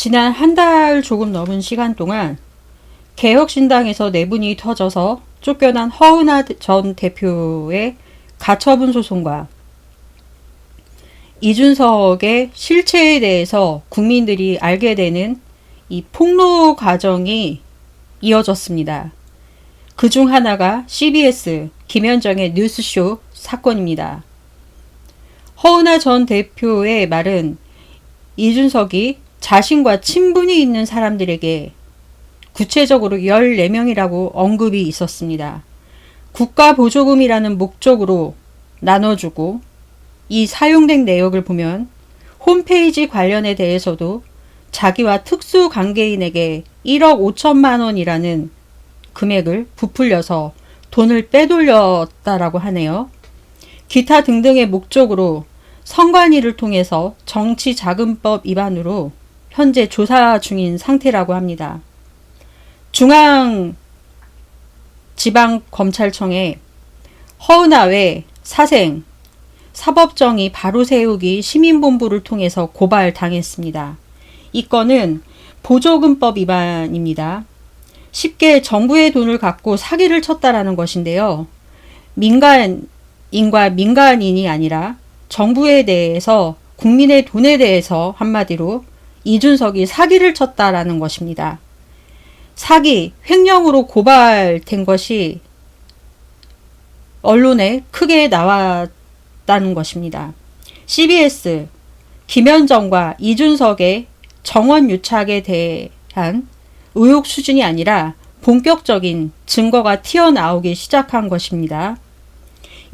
지난 한 달 조금 넘은 시간 동안 개혁신당에서 내분이 터져서 쫓겨난 허은하 전 대표의 가처분 소송과 이준석의 실체에 대해서 국민들이 알게 되는 이 폭로 과정이 이어졌습니다. 그중 하나가 CBS 김현정의 뉴스쇼 사건입니다. 허은하 전 대표의 말은 이준석이 자신과 친분이 있는 사람들에게 구체적으로 14명이라고 언급이 있었습니다. 국가보조금이라는 목적으로 나눠주고 이 사용된 내역을 보면 홈페이지 관련에 대해서도 자기와 특수관계인에게 1억 5천만 원이라는 금액을 부풀려서 돈을 빼돌렸다라고 하네요. 기타 등등의 목적으로 선관위를 통해서 정치자금법 위반으로 현재 조사 중인 상태라고 합니다. 중앙지방검찰청에 허은하 외 사생 사법정의 바로 세우기 시민본부를 통해서 고발당했습니다. 이 건은 보조금법 위반입니다. 쉽게 정부의 돈을 갖고 사기를 쳤다라는 것인데요. 민간인과 민간인이 아니라 정부에 대해서 국민의 돈에 대해서 한마디로 이준석이 사기를 쳤다라는 것입니다. 사기, 횡령으로 고발된 것이 언론에 크게 나왔다는 것입니다. CBS 김현정과 이준석의 정원유착에 대한 의혹 수준이 아니라 본격적인 증거가 튀어나오기 시작한 것입니다.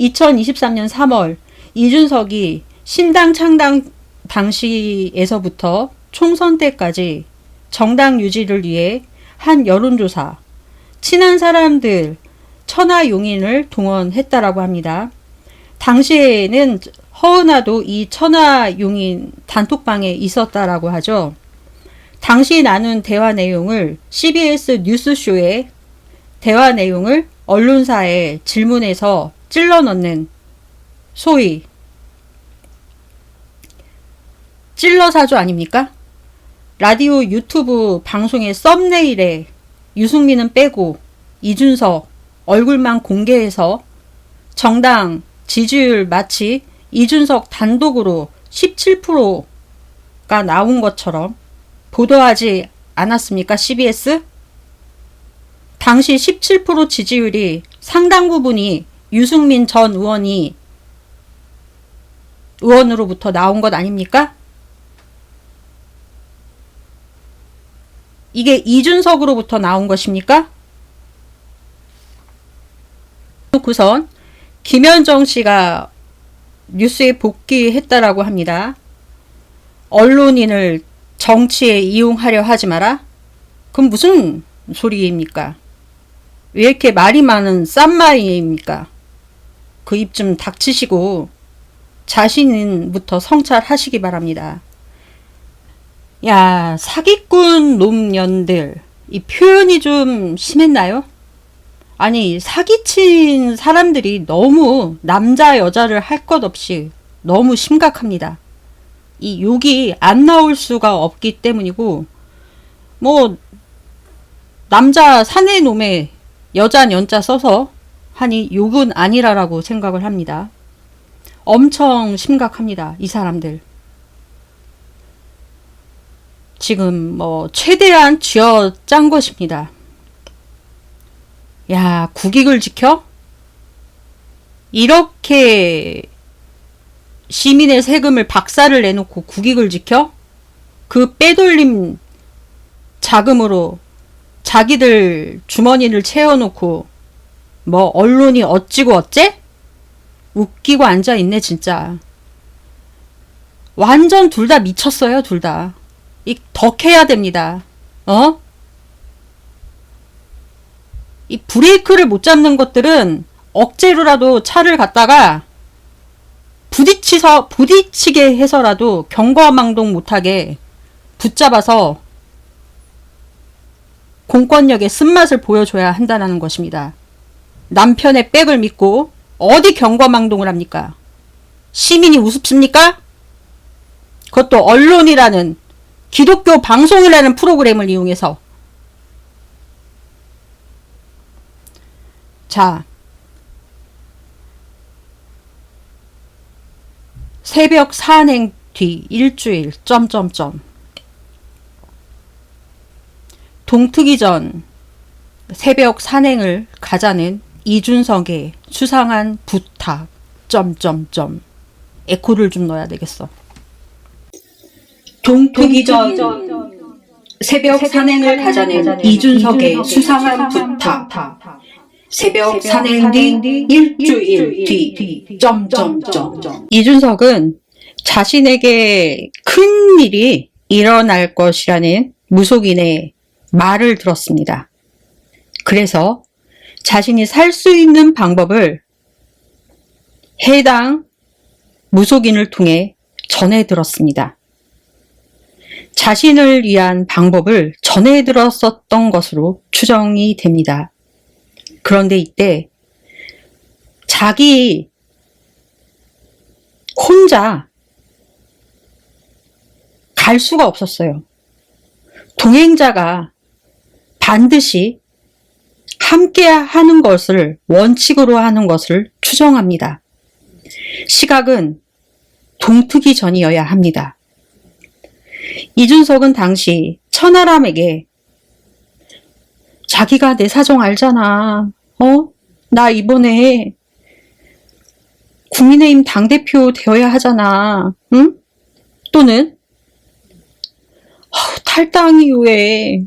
2023년 3월 이준석이 신당 창당 당시에서부터 총선 때까지 정당 유지를 위해 한 여론조사, 친한 사람들 천하용인을 동원했다라고 합니다. 당시에는 허은하도 이 천하용인 단톡방에 있었다라고 하죠. 당시 나눈 대화 내용을 CBS 뉴스쇼에 대화 내용을 언론사에 질문해서 찔러 넣는 소위 찔러사주 아닙니까? 라디오 유튜브 방송의 썸네일에 유승민은 빼고 이준석 얼굴만 공개해서 정당 지지율 마치 이준석 단독으로 17%가 나온 것처럼 보도하지 않았습니까? CBS? 당시 17% 지지율이 상당 부분이 유승민 전 의원으로부터 나온 것 아닙니까? 이게 이준석으로부터 나온 것입니까? 우선 김현정 씨가 뉴스에 복귀했다라고 합니다. 언론인을 정치에 이용하려 하지 마라? 그럼 무슨 소리입니까? 왜 이렇게 말이 많은 싼말입니까? 그 입 좀 닥치시고 자신부터 성찰하시기 바랍니다. 야, 사기꾼 놈년들, 이 표현이 좀 심했나요? 아니, 사기친 사람들이 너무 남자 여자를 할 것 없이 너무 심각합니다. 이 욕이 안 나올 수가 없기 때문이고, 뭐 남자 사내 놈에 여자 연자 써서 하니 욕은 아니라라고 생각을 합니다. 엄청 심각합니다. 이 사람들. 지금 뭐 최대한 쥐어짠 것입니다. 야, 국익을 지켜? 이렇게 시민의 세금을 박살을 내놓고 국익을 지켜? 그 빼돌림 자금으로 자기들 주머니를 채워놓고 뭐 언론이 어찌고 어째? 웃기고 앉아있네 진짜. 완전 둘 다 미쳤어요. 둘 다. 이 덕해야 됩니다. 이 브레이크를 못 잡는 것들은 억지로라도 차를 갖다가 부딪히게 해서라도 경거망동 못하게 붙잡아서 공권력의 쓴맛을 보여줘야 한다는 것입니다. 남편의 백을 믿고 어디 경거망동을 합니까? 시민이 우습습니까? 그것도 언론이라는 기독교 방송이라는 프로그램을 이용해서. 자, 새벽 산행 뒤 일주일 동트기 전 새벽 산행을 가자는 이준석의 수상한 부탁 에코를 좀 넣어야 되겠어. 동트기 전 새벽 산행을 가자는 이준석의 수상한 부탁. 새벽 산행 뒤 일주일 뒤 이준석은 자신에게 큰 일이 일어날 것이라는 무속인의 말을 들었습니다. 그래서 자신이 살 수 있는 방법을 해당 무속인을 통해 전해 들었습니다. 자신을 위한 방법을 전해 들었었던 것으로 추정이 됩니다. 그런데 이때 자기 혼자 갈 수가 없었어요. 동행자가 반드시 함께 하는 것을 원칙으로 하는 것을 추정합니다. 시각은 동트기 전이어야 합니다. 이준석은 당시 천하람에게 자기가 내 사정 알잖아. 나 이번에 국민의힘 당대표 되어야 하잖아. 응? 또는 탈당 이후에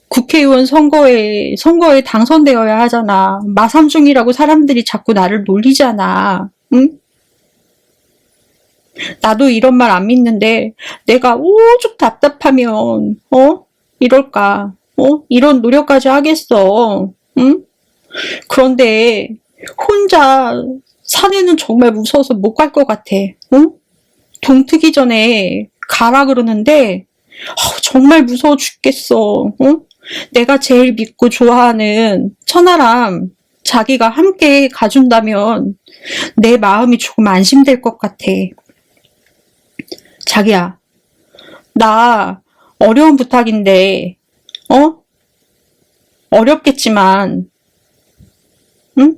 국회의원 선거에 당선되어야 하잖아. 마삼중이라고 사람들이 자꾸 나를 놀리잖아. 응? 나도 이런 말 안 믿는데 내가 오죽 답답하면 이럴까? 이런 노력까지 하겠어. 응? 그런데 혼자 산에는 정말 무서워서 못 갈 것 같아. 응? 동트기 전에 가라 그러는데 정말 무서워 죽겠어. 응? 내가 제일 믿고 좋아하는 천하람 자기가 함께 가준다면 내 마음이 조금 안심될 것 같아. 자기야, 나 어려운 부탁인데 어렵겠지만 응?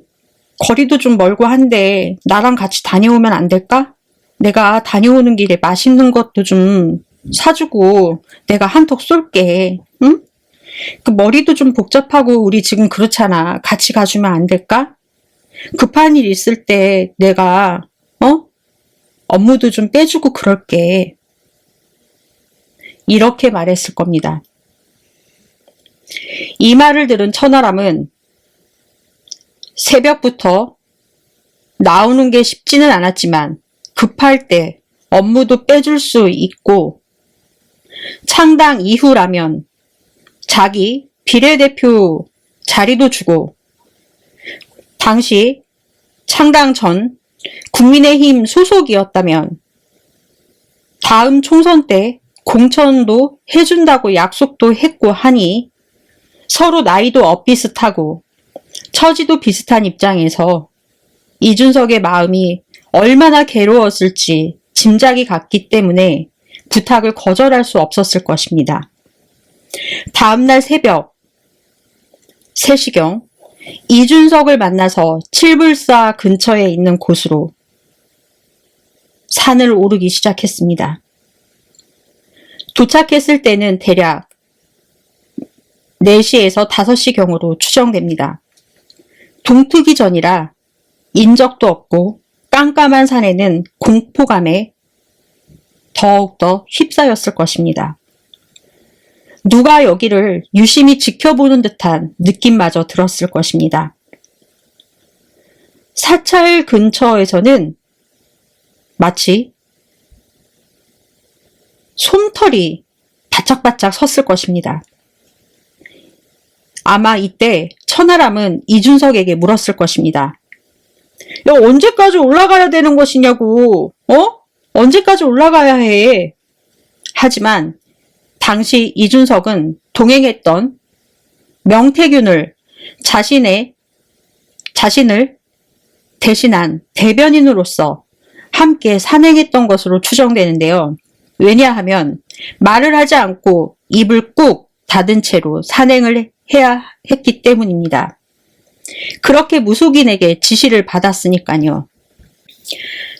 거리도 좀 멀고 한데 나랑 같이 다녀오면 안 될까? 내가 다녀오는 길에 맛있는 것도 좀 사주고 내가 한턱 쏠게. 응? 그 머리도 좀 복잡하고 우리 지금 그렇잖아. 같이 가주면 안 될까? 급한 일 있을 때 내가 업무도 좀 빼주고 그럴게. 이렇게 말했을 겁니다. 이 말을 들은 천하람은 새벽부터 나오는 게 쉽지는 않았지만 급할 때 업무도 빼줄 수 있고 창당 이후라면 자기 비례대표 자리도 주고 당시 창당 전 국민의힘 소속이었다면 다음 총선 때 공천도 해준다고 약속도 했고 하니 서로 나이도 엇비슷하고 처지도 비슷한 입장에서 이준석의 마음이 얼마나 괴로웠을지 짐작이 갔기 때문에 부탁을 거절할 수 없었을 것입니다. 다음날 새벽 3시경 이준석을 만나서 칠불사 근처에 있는 곳으로 산을 오르기 시작했습니다. 도착했을 때는 대략 4시에서 5시경으로 추정됩니다. 동트기 전이라 인적도 없고 깜깜한 산에는 공포감에 더욱더 휩싸였을 것입니다. 누가 여기를 유심히 지켜보는 듯한 느낌마저 들었을 것입니다. 사찰 근처에서는 마치 솜털이 바짝바짝 섰을 것입니다. 아마 이때 천하람은 이준석에게 물었을 것입니다. 야, 언제까지 올라가야 되는 것이냐고. 언제까지 올라가야 해. 하지만 당시 이준석은 동행했던 명태균을 자신을 대신한 대변인으로서 함께 산행했던 것으로 추정되는데요. 왜냐하면 말을 하지 않고 입을 꾹 닫은 채로 산행을 해야 했기 때문입니다. 그렇게 무속인에게 지시를 받았으니까요.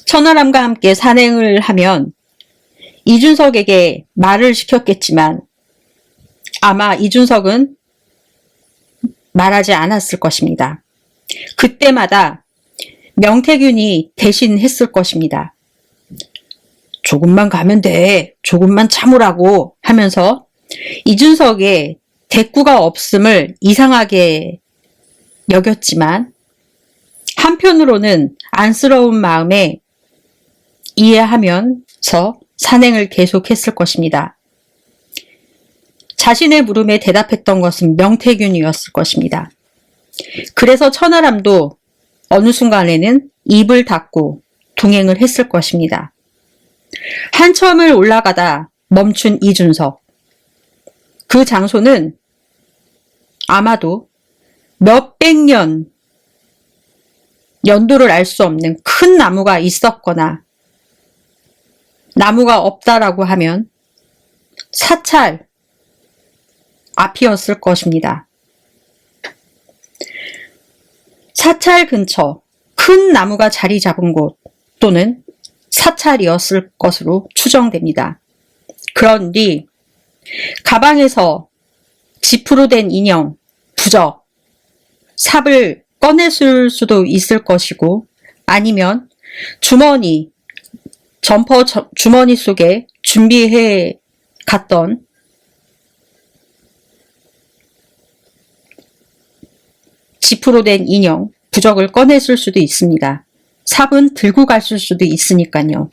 천하람과 함께 산행을 하면 이준석에게 말을 시켰겠지만 아마 이준석은 말하지 않았을 것입니다. 그때마다 명태균이 대신 했을 것입니다. 조금만 가면 돼. 조금만 참으라고 하면서 이준석의 대꾸가 없음을 이상하게 여겼지만 한편으로는 안쓰러운 마음에 이해하면서 산행을 계속했을 것입니다. 자신의 물음에 대답했던 것은 명태균이었을 것입니다. 그래서 천하람도 어느 순간에는 입을 닫고 동행을 했을 것입니다. 한참을 올라가다 멈춘 이준석. 그 장소는 아마도 몇백 년 연도를 알 수 없는 큰 나무가 있었거나 나무가 없다라고 하면 사찰 앞이었을 것입니다. 사찰 근처 큰 나무가 자리 잡은 곳 또는 사찰이었을 것으로 추정됩니다. 그런 뒤 가방에서 지프로 된 인형, 부적, 삽을 꺼냈을 수도 있을 것이고 아니면 주머니, 점퍼 주머니 속에 준비해 갔던 지프로 된 인형, 부적을 꺼냈을 수도 있습니다. 삽은 들고 갔을 수도 있으니까요.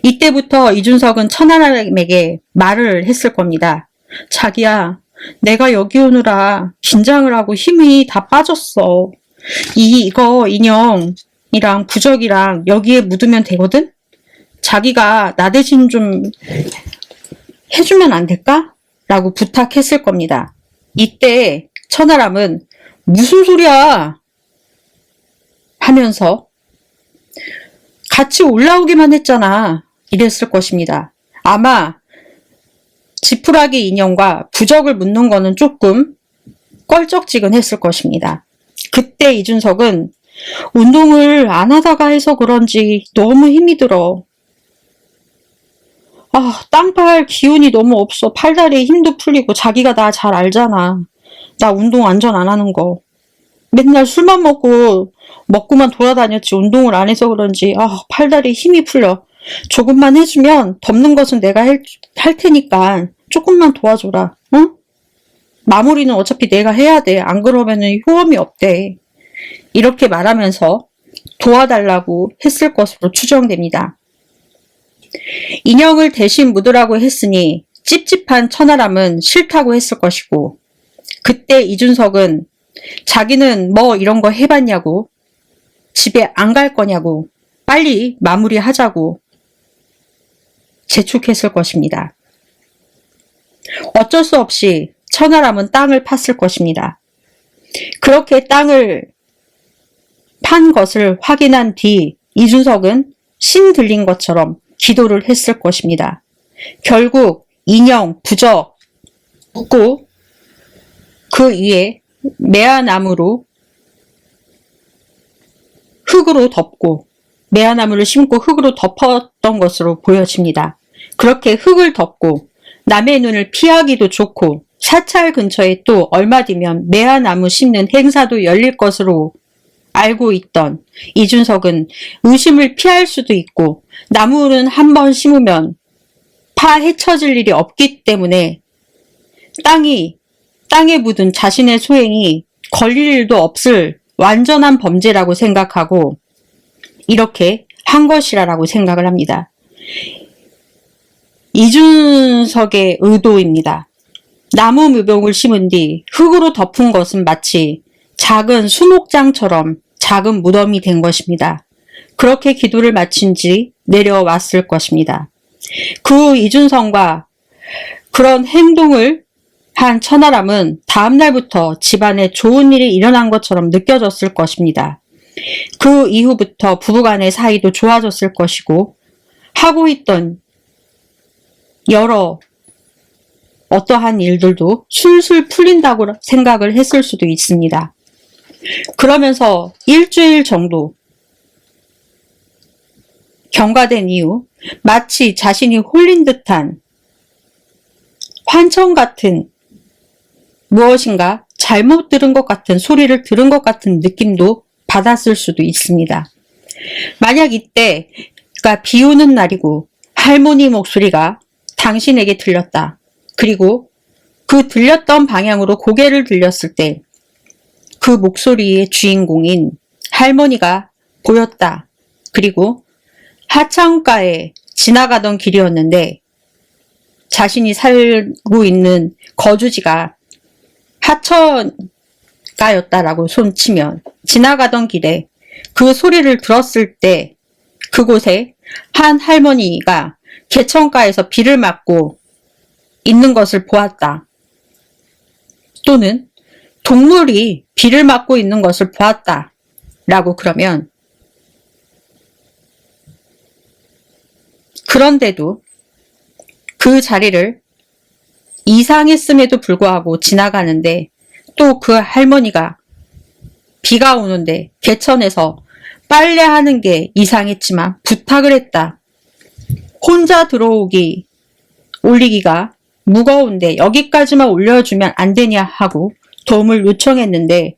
이때부터 이준석은 천하람에게 말을 했을 겁니다. 자기야, 내가 여기 오느라 긴장을 하고 힘이 다 빠졌어. 이거 인형이랑 부적이랑 여기에 묻으면 되거든? 자기가 나 대신 좀 해주면 안 될까? 라고 부탁했을 겁니다. 이때 천하람은 무슨 소리야? 하면서 같이 올라오기만 했잖아. 이랬을 것입니다. 아마 지푸라기 인형과 부적을 묻는 거는 조금 껄쩍지근했을 것입니다. 그때 이준석은 운동을 안 하다가 해서 그런지 너무 힘이 들어. 땅팔 기운이 너무 없어. 팔다리에 힘도 풀리고 자기가 나 잘 알잖아. 나 운동 완전 안 하는 거. 맨날 술만 먹고만 돌아다녔지 운동을 안 해서 그런지 팔다리에 힘이 풀려. 조금만 해주면 덮는 것은 내가 할 테니까 조금만 도와줘라. 응? 마무리는 어차피 내가 해야 돼. 안 그러면은 효험이 없대. 이렇게 말하면서 도와달라고 했을 것으로 추정됩니다. 인형을 대신 묻으라고 했으니 찝찝한 천하람은 싫다고 했을 것이고 그때 이준석은 자기는 뭐 이런 거 해봤냐고 집에 안 갈 거냐고 빨리 마무리하자고 재촉했을 것입니다. 어쩔 수 없이 천하람은 땅을 팠을 것입니다. 그렇게 땅을 판 것을 확인한 뒤 이준석은 신 들린 것처럼 기도를 했을 것입니다. 결국 인형, 부적 묻고 그 위에 매화나무로 흙으로 덮고 매화나무를 심고 흙으로 덮었던 것으로 보여집니다. 그렇게 흙을 덮고 남의 눈을 피하기도 좋고 사찰 근처에 또 얼마 뒤면 매화나무 심는 행사도 열릴 것으로 알고 있던 이준석은 의심을 피할 수도 있고 나무는 한 번 심으면 파헤쳐질 일이 없기 때문에 땅에 묻은 자신의 소행이 걸릴 일도 없을 완전한 범죄라고 생각하고 이렇게 한 것이라고 생각을 합니다. 이준석의 의도입니다. 나무 묘목을 심은 뒤 흙으로 덮은 것은 마치 작은 수목장처럼 작은 무덤이 된 것입니다. 그렇게 기도를 마친 지 내려왔을 것입니다. 그 이준석과 그런 행동을 한 천하람은 다음 날부터 집안에 좋은 일이 일어난 것처럼 느껴졌을 것입니다. 그 이후부터 부부간의 사이도 좋아졌을 것이고 하고 있던 여러 어떠한 일들도 술술 풀린다고 생각을 했을 수도 있습니다. 그러면서 일주일 정도 경과된 이후 마치 자신이 홀린 듯한 환청 같은 무엇인가 잘못 들은 것 같은 소리를 들은 것 같은 느낌도 받았을 수도 있습니다. 만약 이때가 비 오는 날이고 할머니 목소리가 당신에게 들렸다. 그리고 그 들렸던 방향으로 고개를 들렸을 때 그 목소리의 주인공인 할머니가 보였다. 그리고 하창가에 지나가던 길이었는데 자신이 살고 있는 거주지가 하천가였다라고 손치면 지나가던 길에 그 소리를 들었을 때 그곳에 한 할머니가 개천가에서 비를 맞고 있는 것을 보았다. 또는 동물이 비를 맞고 있는 것을 보았다. 라고 그러면 그런데도 그 자리를 이상했음에도 불구하고 지나가는데 또 그 할머니가 비가 오는데 개천에서 빨래하는 게 이상했지만 부탁을 했다. 혼자 올리기가 무거운데 여기까지만 올려주면 안 되냐 하고 도움을 요청했는데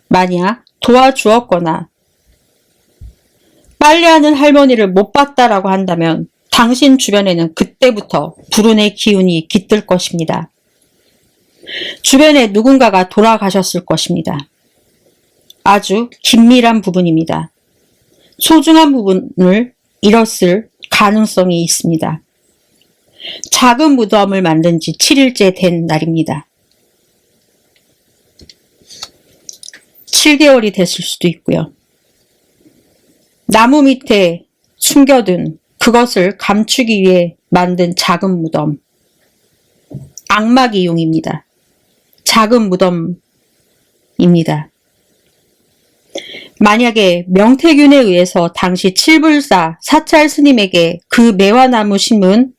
만약 도와주었거나 빨래하는 할머니를 못 봤다라고 한다면 당신 주변에는 그때부터 불운의 기운이 깃들 것입니다. 주변에 누군가가 돌아가셨을 것입니다. 아주 긴밀한 부분입니다. 소중한 부분을 잃었을 가능성이 있습니다. 작은 무덤을 만든 지 7일째 된 날입니다. 7개월이 됐을 수도 있고요. 나무 밑에 숨겨둔 그것을 감추기 위해 만든 작은 무덤. 악마기용입니다. 작은 무덤입니다. 만약에 명태균에 의해서 당시 칠불사 사찰 스님에게 그 매화나무 심은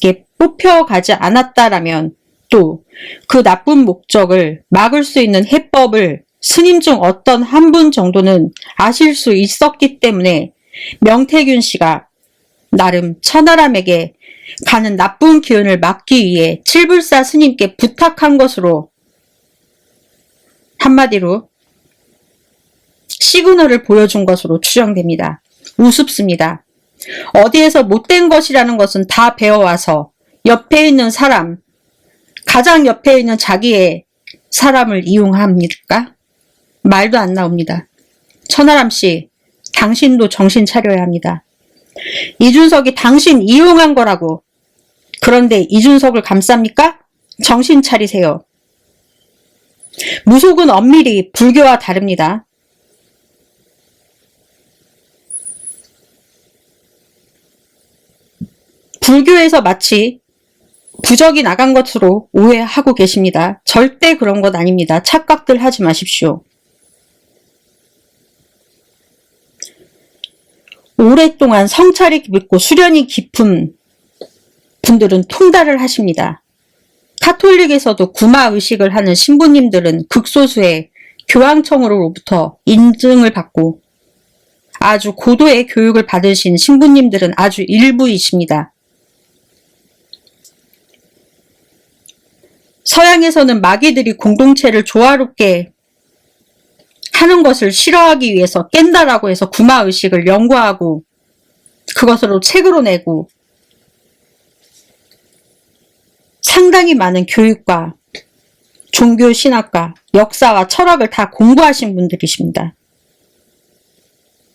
게 뽑혀가지 않았다라면 또 그 나쁜 목적을 막을 수 있는 해법을 스님 중 어떤 한 분 정도는 아실 수 있었기 때문에 명태균 씨가 나름 천하람에게 가는 나쁜 기운을 막기 위해 칠불사 스님께 부탁한 것으로 한마디로 시그널을 보여준 것으로 추정됩니다. 우습습니다. 어디에서 못된 것이라는 것은 다 배워와서 옆에 있는 사람, 가장 옆에 있는 자기의 사람을 이용합니까? 말도 안 나옵니다. 천하람 씨, 당신도 정신 차려야 합니다. 이준석이 당신 이용한 거라고. 그런데 이준석을 감쌉니까? 정신 차리세요. 무속은 엄밀히 불교와 다릅니다. 불교에서 마치 부적이 나간 것으로 오해하고 계십니다. 절대 그런 것 아닙니다. 착각들 하지 마십시오. 오랫동안 성찰이 깊고 수련이 깊은 분들은 통달을 하십니다. 카톨릭에서도 구마의식을 하는 신부님들은 극소수의 교황청으로부터 인증을 받고 아주 고도의 교육을 받으신 신부님들은 아주 일부이십니다. 서양에서는 마귀들이 공동체를 조화롭게 하는 것을 싫어하기 위해서 깬다라고 해서 구마의식을 연구하고 그것으로 책으로 내고 상당히 많은 교육과 종교 신학과 역사와 철학을 다 공부하신 분들이십니다.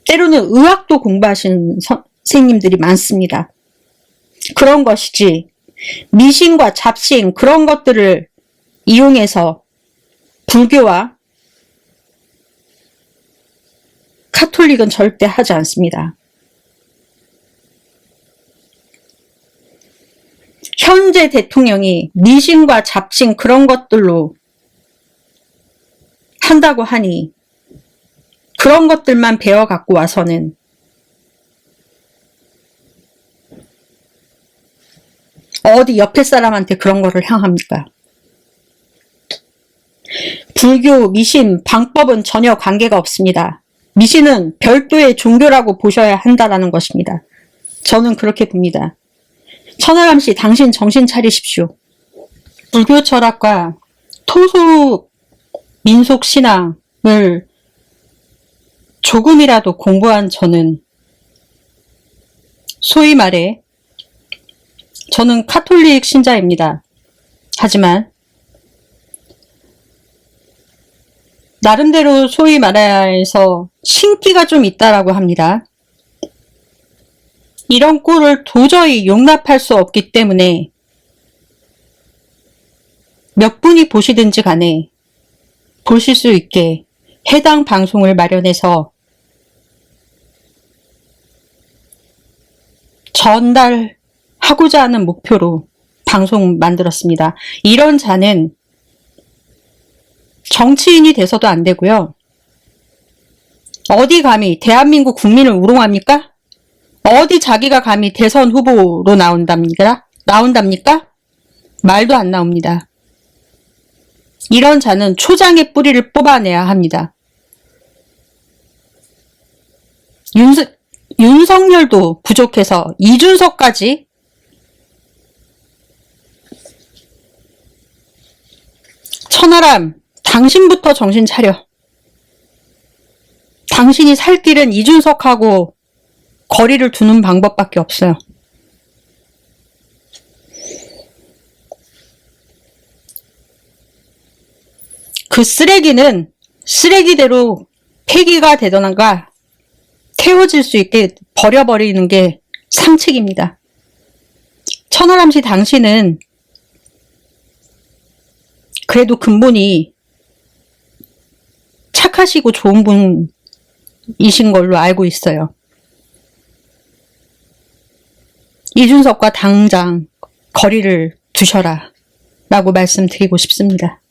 때로는 의학도 공부하신 선생님들이 많습니다. 그런 것이지 미신과 잡신 그런 것들을 이용해서 불교와 카톨릭은 절대 하지 않습니다. 현재 대통령이 미신과 잡신 그런 것들로 한다고 하니 그런 것들만 배워 갖고 와서는 어디 옆에 사람한테 그런 거를 향합니까? 불교, 미신, 방법은 전혀 관계가 없습니다. 미신은 별도의 종교라고 보셔야 한다라는 것입니다. 저는 그렇게 봅니다. 천하람 씨, 당신 정신 차리십시오. 불교 철학과 토속 민속 신앙을 조금이라도 공부한 저는 소위 말해 저는 카톨릭 신자입니다. 하지만 나름대로 소위 말해서 신기가 좀 있다라고 합니다. 이런 꼴을 도저히 용납할 수 없기 때문에 몇 분이 보시든지 간에 보실 수 있게 해당 방송을 마련해서 전달하고자 하는 목표로 방송 만들었습니다. 이런 자는 정치인이 돼서도 안 되고요. 어디 감히 대한민국 국민을 우롱합니까? 어디 자기가 감히 대선 후보로 나온답니까? 말도 안 나옵니다. 이런 자는 초장의 뿌리를 뽑아내야 합니다. 윤석열도 부족해서 이준석까지 천하람, 당신부터 정신 차려. 당신이 살 길은 이준석하고 거리를 두는 방법밖에 없어요. 그 쓰레기는 쓰레기대로 폐기가 되던가 태워질 수 있게 버려버리는 게 상책입니다. 천하람 씨, 당신은 그래도 근본이 착하시고 좋은 분이신 걸로 알고 있어요. 이준석과 당장 거리를 두셔라 라고 말씀드리고 싶습니다.